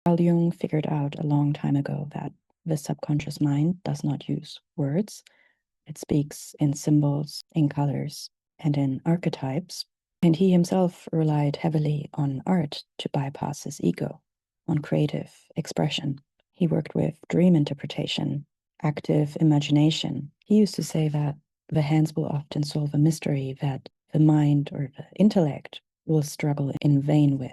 Carl Jung figured out a long time ago that the subconscious mind does not use words. It speaks in symbols, in colors, and in archetypes. And he himself relied heavily on art to bypass his ego, on creative expression. He worked with dream interpretation, active imagination. He used to say that the hands will often solve a mystery that the mind or the intellect will struggle in vain with.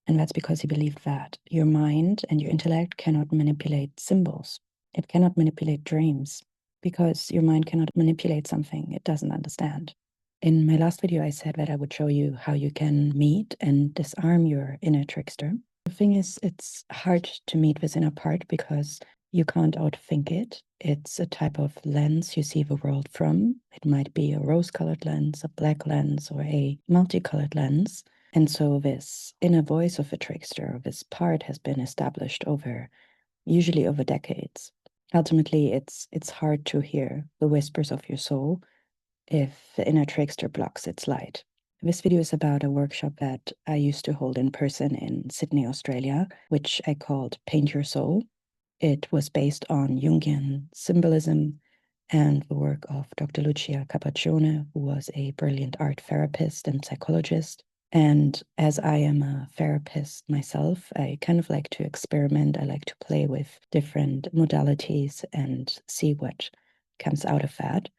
And that's because he believed that your mind and your intellect cannot manipulate symbols. It cannot manipulate dreams because your mind cannot manipulate something it doesn't understand. In my last video, I said that I would show you how you can meet and disarm your inner trickster. The thing is, it's hard to meet this inner part because you can't outthink it. It's a type of lens you see the world from. It might be a rose-colored lens, a black lens, or a multicolored lens. And so this inner voice of a trickster, this part has been established usually over decades. Ultimately, it's hard to hear the whispers of your soul if the inner trickster blocks its light. This video is about a workshop that I used to hold in person in Sydney, Australia, which I called Paint Your Soul. It was based on Jungian symbolism and the work of Dr. Lucia Capaccione, who was a brilliant art therapist and psychologist. And as I am a therapist myself, I kind of like to experiment. I like to play with different modalities and see what comes out of that.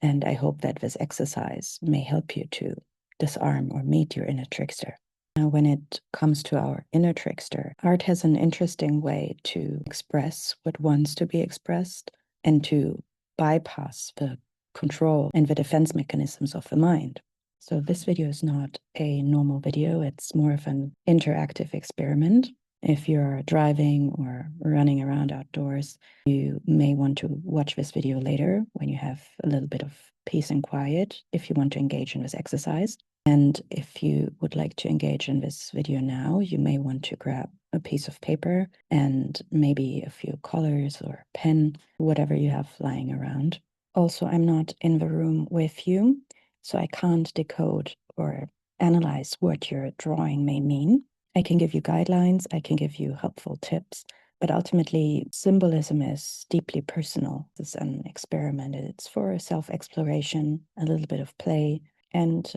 And I hope that this exercise may help you to disarm or meet your inner trickster. Now, when it comes to our inner trickster, art has an interesting way to express what wants to be expressed and to bypass the control and the defense mechanisms of the mind. So this video is not a normal video. It's more of an interactive experiment. If you're driving or running around outdoors, you may want to watch this video later when you have a little bit of peace and quiet if you want to engage in this exercise. And if you would like to engage in this video now, you may want to grab a piece of paper and maybe a few colors or pen, whatever you have lying around. Also, I'm not in the room with you, so I can't decode or analyze what your drawing may mean. I can give you guidelines, I can give you helpful tips, but ultimately symbolism is deeply personal. It's an experiment. It's for self-exploration, a little bit of play, and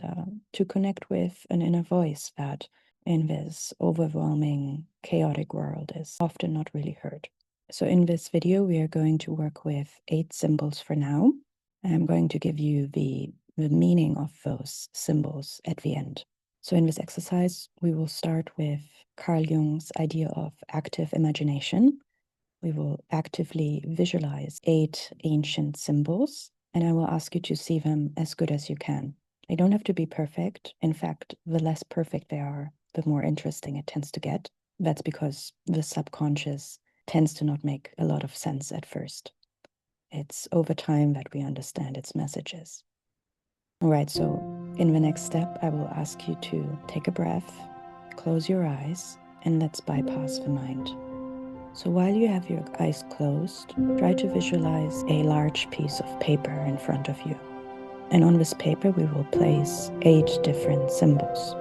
to connect with an inner voice that in this overwhelming, chaotic world is often not really heard. So in this video, we are going to work with 8 symbols for now. I'm going to give you the meaning of those symbols at the end. So in this exercise, we will start with Carl Jung's idea of active imagination. We will actively visualize 8 ancient symbols, and I will ask you to see them as good as you can. They don't have to be perfect. In fact, the less perfect they are, the more interesting it tends to get. That's because the subconscious tends to not make a lot of sense at first. It's over time that we understand its messages. All right, so in the next step, I will ask you to take a breath, close your eyes, and let's bypass the mind. So while you have your eyes closed, try to visualize a large piece of paper in front of you. And on this paper, we will place 8 different symbols.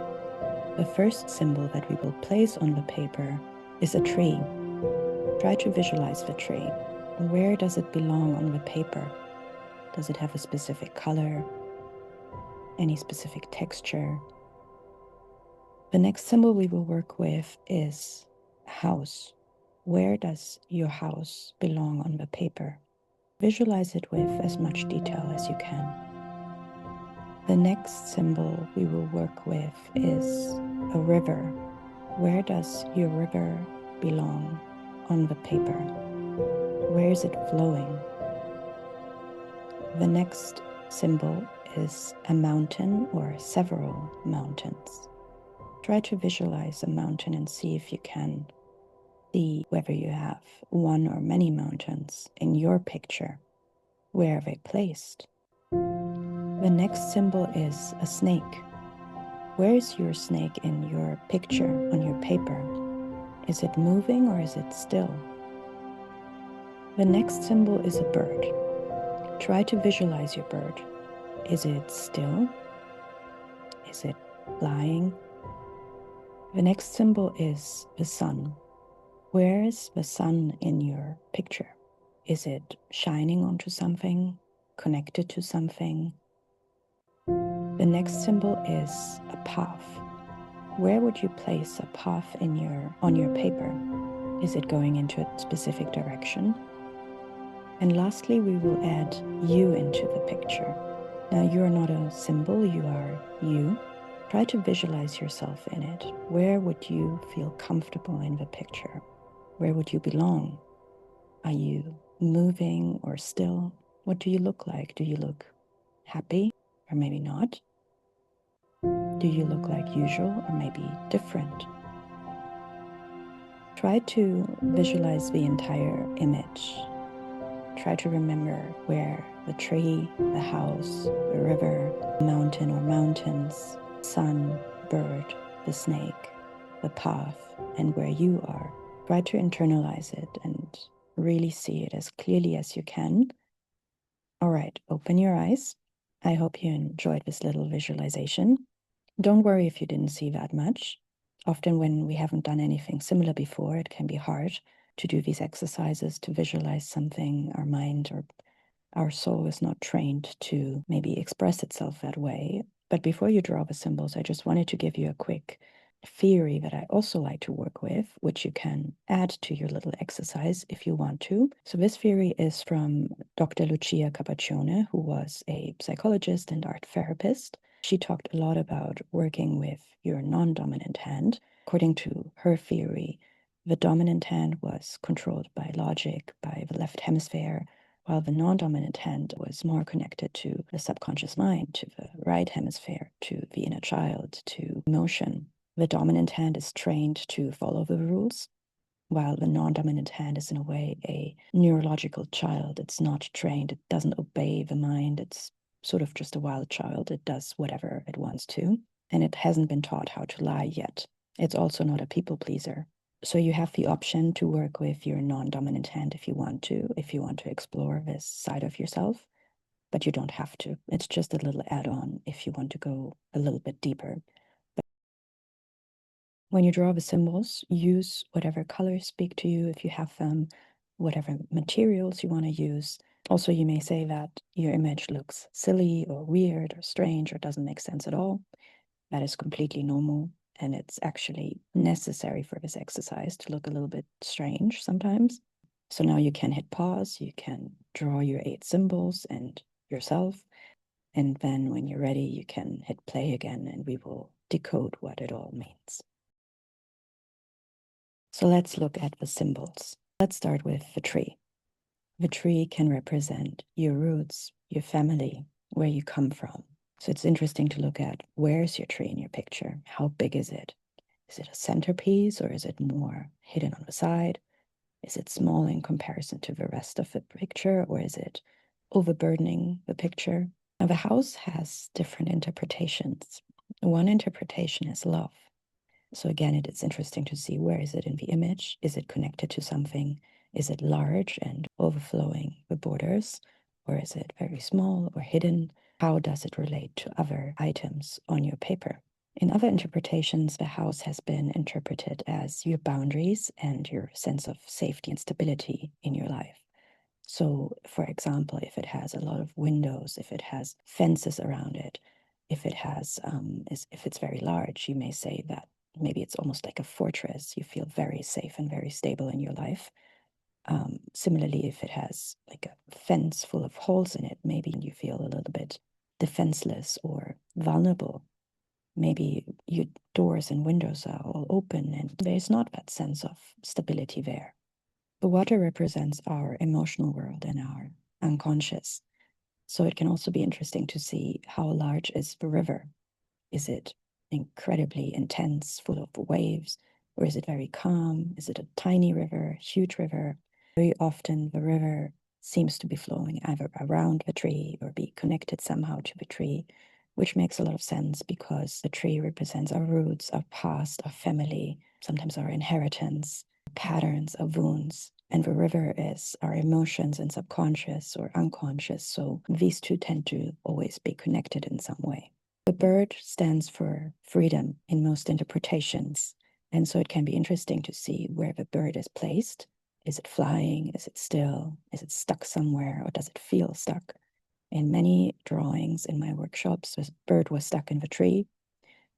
The first symbol that we will place on the paper is a tree. Try to visualize the tree. Where does it belong on the paper? Does it have a specific color? Any specific texture? The next symbol we will work with is house. Where does your house belong on the paper? Visualize it with as much detail as you can. The next symbol we will work with is a river. Where does your river belong on the paper? Where is it flowing? The next symbol is a mountain or several mountains. Try to visualize a mountain and see if you can see whether you have one or many mountains in your picture. Where are they placed? The next symbol is a snake. Where is your snake in your picture on your paper? Is it moving or is it still? The next symbol is a bird. Try to visualize your bird. Is it still? Is it flying? The next symbol is the sun. Where is the sun in your picture? Is it shining onto something, connected to something? The next symbol is a path. Where would you place a path on your paper? Is it going into a specific direction? And lastly, we will add you into the picture. Now, you are not a symbol, you are you. Try to visualize yourself in it. Where would you feel comfortable in the picture? Where would you belong? Are you moving or still? What do you look like? Do you look happy or maybe not? Do you look like usual or maybe different? Try to visualize the entire image. Try to remember where the tree, the house, the river, the mountain or mountains, sun, bird, the snake, the path, and where you are. Try to internalize it and really see it as clearly as you can. All right, open your eyes. I hope you enjoyed this little visualization. Don't worry if you didn't see that much. Often when we haven't done anything similar before, it can be hard to do these exercises, to visualize something our mind or our soul is not trained to maybe express itself that way. But before you draw the symbols, I just wanted to give you a quick theory that I also like to work with, which you can add to your little exercise if you want to. So this theory is from Dr. Lucia Capaccione, who was a psychologist and art therapist. She talked a lot about working with your non-dominant hand. According to her theory, the dominant hand was controlled by logic, by the left hemisphere, while the non-dominant hand was more connected to the subconscious mind, to the right hemisphere, to the inner child, to emotion. The dominant hand is trained to follow the rules, while the non-dominant hand is in a way a neurological child. It's not trained, it doesn't obey the mind, it's sort of just a wild child. It does whatever it wants to, and it hasn't been taught how to lie yet. It's also not a people pleaser. So you have the option to work with your non-dominant hand if you want to explore this side of yourself, but you don't have to. It's just a little add-on if you want to go a little bit deeper. But when you draw the symbols, use whatever colors speak to you if you have them, whatever materials you want to use. Also, you may say that your image looks silly or weird or strange or doesn't make sense at all. That is completely normal. And it's actually necessary for this exercise to look a little bit strange sometimes. So now you can hit pause, you can draw your 8 symbols and yourself. And then when you're ready, you can hit play again and we will decode what it all means. So let's look at the symbols. Let's start with the tree. The tree can represent your roots, your family, where you come from. So it's interesting to look at, where's your tree in your picture? How big is it? Is it a centerpiece or is it more hidden on the side? Is it small in comparison to the rest of the picture, or is it overburdening the picture? Now, the house has different interpretations. One interpretation is love. So again, it is interesting to see, where is it in the image? Is it connected to something? Is it large and overflowing the borders? Or is it very small or hidden? How does it relate to other items on your paper? In other interpretations, the house has been interpreted as your boundaries and your sense of safety and stability in your life. So, for example, if it has a lot of windows, if it has fences around it, if it has, if it's very large, you may say that maybe it's almost like a fortress. You feel very safe and very stable in your life. Similarly, if it has like a fence full of holes in it, maybe you feel a little bit defenseless or vulnerable. Maybe your doors and windows are all open and there's not that sense of stability there. The water represents our emotional world and our unconscious. So it can also be interesting to see, how large is the river? Is it incredibly intense, full of waves? Or is it very calm? Is it a tiny river, huge river? Very often the river seems to be flowing either around the tree or be connected somehow to the tree, which makes a lot of sense because the tree represents our roots, our past, our family, sometimes our inheritance, patterns, our wounds. And the river is our emotions and subconscious or unconscious. So these two tend to always be connected in some way. The bird stands for freedom in most interpretations. And so it can be interesting to see where the bird is placed. Is it flying? Is it still? Is it stuck somewhere, or does it feel stuck? In many drawings in my workshops, the bird was stuck in the tree,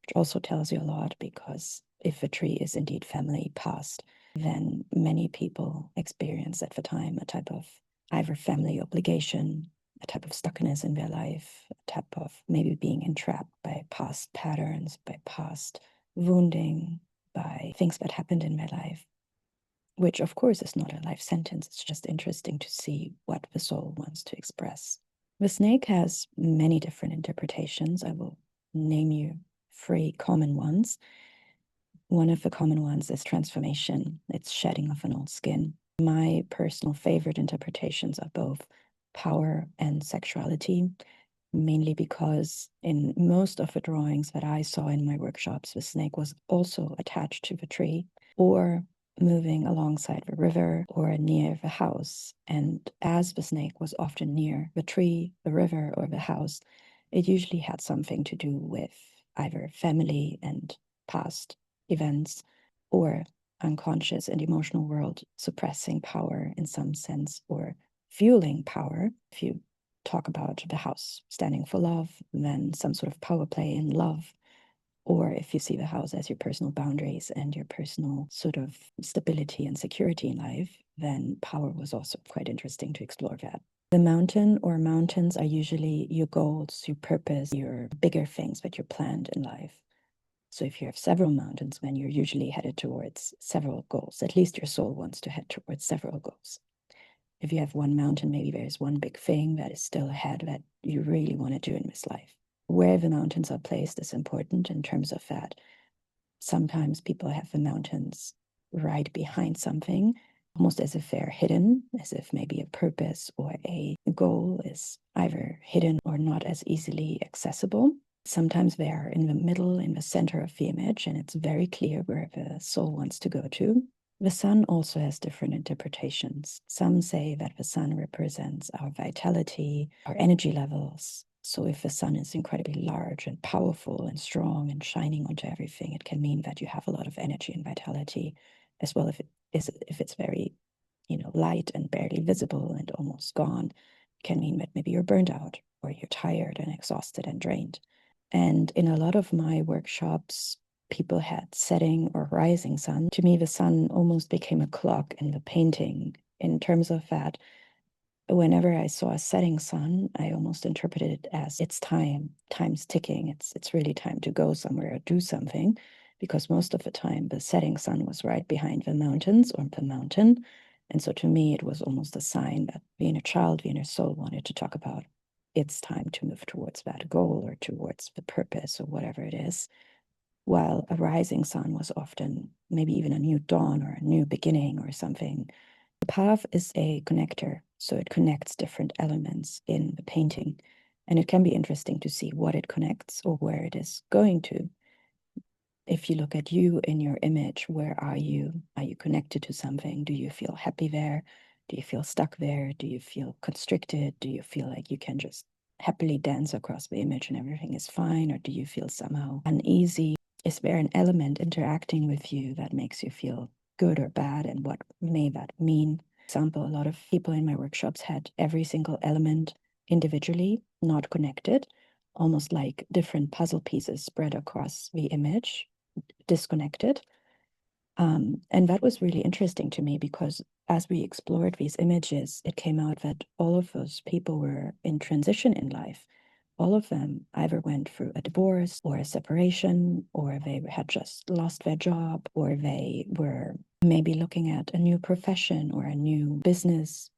which also tells you a lot, because if the tree is indeed family past, then many people experience at the time a type of either family obligation, a type of stuckness in their life, a type of maybe being entrapped by past patterns, by past wounding, by things that happened in their life, which of course is not a life sentence. It's just interesting to see what the soul wants to express. The snake has many different interpretations. I will name you 3 common ones. One of the common ones is transformation. It's shedding of an old skin. My personal favorite interpretations are both power and sexuality, mainly because in most of the drawings that I saw in my workshops, the snake was also attached to the tree or moving alongside the river or near the house. And as the snake was often near the tree, the river, or the house, it usually had something to do with either family and past events or unconscious and emotional world suppressing power in some sense or fueling power. If you talk about the house standing for love, then some sort of power play in love. Or if you see the house as your personal boundaries and your personal sort of stability and security in life, then power was also quite interesting to explore that. The mountain or mountains are usually your goals, your purpose, your bigger things that you're planned in life. So if you have several mountains, then you're usually headed towards several goals. At least your soul wants to head towards several goals. If you have one mountain, maybe there's one big thing that is still ahead that you really want to do in this life. Where the mountains are placed is important in terms of that. Sometimes people have the mountains right behind something, almost as if they're hidden, as if maybe a purpose or a goal is either hidden or not as easily accessible. Sometimes they are in the middle, in the center of the image, and it's very clear where the soul wants to go to. The sun also has different interpretations. Some say that the sun represents our vitality, our energy levels. So if the sun is incredibly large and powerful and strong and shining onto everything, it can mean that you have a lot of energy and vitality, as well if it's very, light and barely visible and almost gone, it can mean that maybe you're burned out or you're tired and exhausted and drained. And in a lot of my workshops, people had setting or rising sun. To me, the sun almost became a clock in the painting in terms of that. Whenever I saw a setting sun, I almost interpreted it as it's time's ticking. It's really time to go somewhere or do something, because most of the time the setting sun was right behind the mountains or the mountain. And so to me, it was almost a sign that the inner child, the inner soul wanted to talk about it's time to move towards that goal or towards the purpose or whatever it is. While a rising sun was often maybe even a new dawn or a new beginning or something. The path is a connector, so it connects different elements in the painting, and it can be interesting to see what it connects or where it is going to. If you look at you in your image, where are you? Are you connected to something? Do you feel happy there? Do you feel stuck there? Do you feel constricted? Do you feel like you can just happily dance across the image and everything is fine? Or do you feel somehow uneasy? Is there an element interacting with you that makes you feel good or bad? And what may that mean? For example, a lot of people in my workshops had every single element individually, not connected, almost like different puzzle pieces spread across the image, disconnected. And that was really interesting to me, because as we explored these images, it came out that all of those people were in transition in life. All of them either went through a divorce or a separation, or they had just lost their job, or they were maybe looking at a new profession or a new business.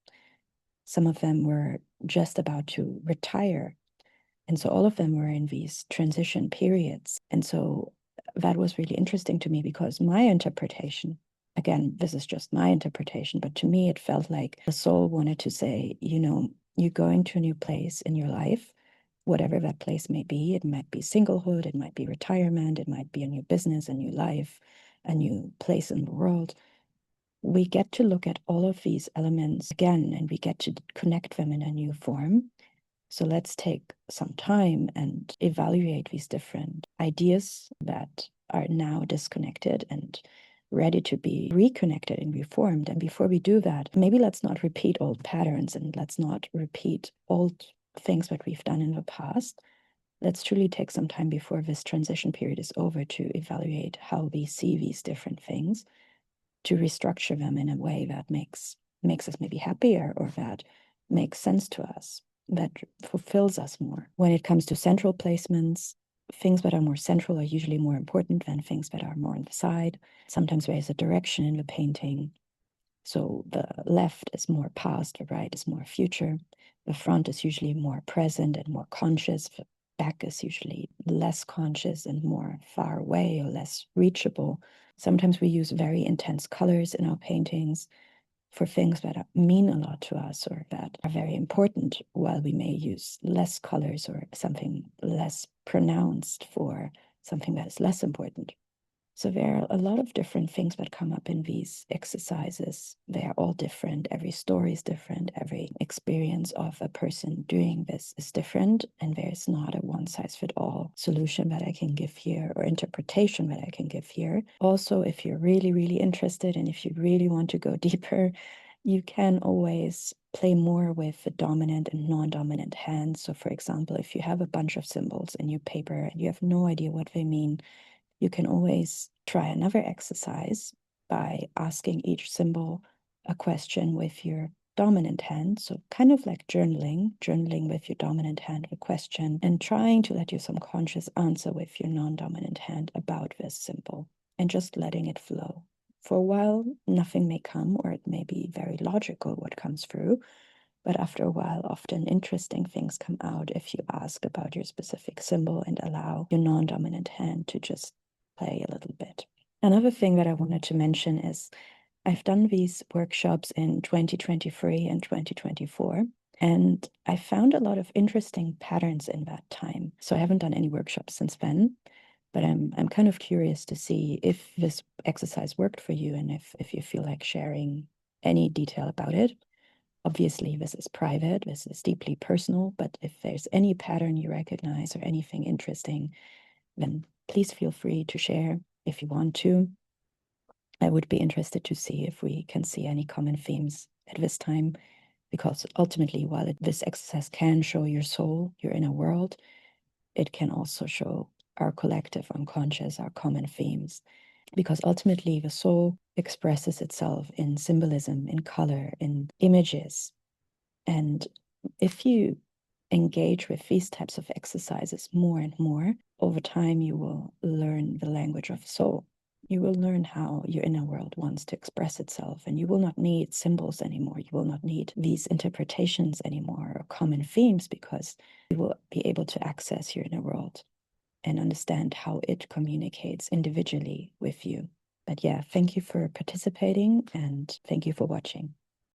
Some of them were just about to retire. And so all of them were in these transition periods. And so that was really interesting to me, because my interpretation, again, this is just my interpretation, but to me, it felt like the soul wanted to say, you're going to a new place in your life, whatever that place may be. It might be singlehood, it might be retirement, it might be a new business, a new life, a new place in the world. We get to look at all of these elements again, and we get to connect them in a new form. So let's take some time and evaluate these different ideas that are now disconnected and ready to be reconnected and reformed. And before we do that, maybe let's not repeat old patterns and let's not repeat old things that we've done in the past. Let's truly take some time before this transition period is over to evaluate how we see these different things, to restructure them in a way that makes us maybe happier, or that makes sense to us, that fulfills us more. When it comes to central placements, things that are more central are usually more important than things that are more on the side. Sometimes there is a direction in the painting. So the left is more past, the right is more future. The front is usually more present and more conscious. The back is usually less conscious and more far away or less reachable. Sometimes we use very intense colors in our paintings for things that mean a lot to us or that are very important, while we may use less colors or something less pronounced for something that is less important. So there are a lot of different things that come up in these exercises. They are all different. Every story is different. Every experience of a person doing this is different. And there's not a one-size-fits-all solution that I can give here or interpretation that I can give here. Also, if you're really, really interested and if you really want to go deeper, you can always play more with the dominant and non-dominant hands. So for example, if you have a bunch of symbols in your paper and you have no idea what they mean, you can always try another exercise by asking each symbol a question with your dominant hand. So kind of like journaling with your dominant hand a question and trying to let your subconscious answer with your non-dominant hand about this symbol and just letting it flow. For a while, nothing may come, or it may be very logical what comes through. But after a while, often interesting things come out if you ask about your specific symbol and allow your non-dominant hand to just play a little bit. Another thing that I wanted to mention is I've done these workshops in 2023 and 2024, and I found a lot of interesting patterns in that time. So I haven't done any workshops since then, but I'm kind of curious to see if this exercise worked for you and if you feel like sharing any detail about it. Obviously, this is private, this is deeply personal, but if there's any pattern you recognize or anything interesting, then please feel free to share if you want to. I would be interested to see if we can see any common themes at this time, because ultimately, while this exercise can show your soul, your inner world, it can also show our collective unconscious, our common themes, because ultimately the soul expresses itself in symbolism, in color, in images. And if you engage with these types of exercises more and more, over time you will learn the language of soul. You will learn how your inner world wants to express itself, and you will not need symbols anymore. You will not need these interpretations anymore or common themes, because you will be able to access your inner world and understand how it communicates individually with you. But yeah, thank you for participating and thank you for watching.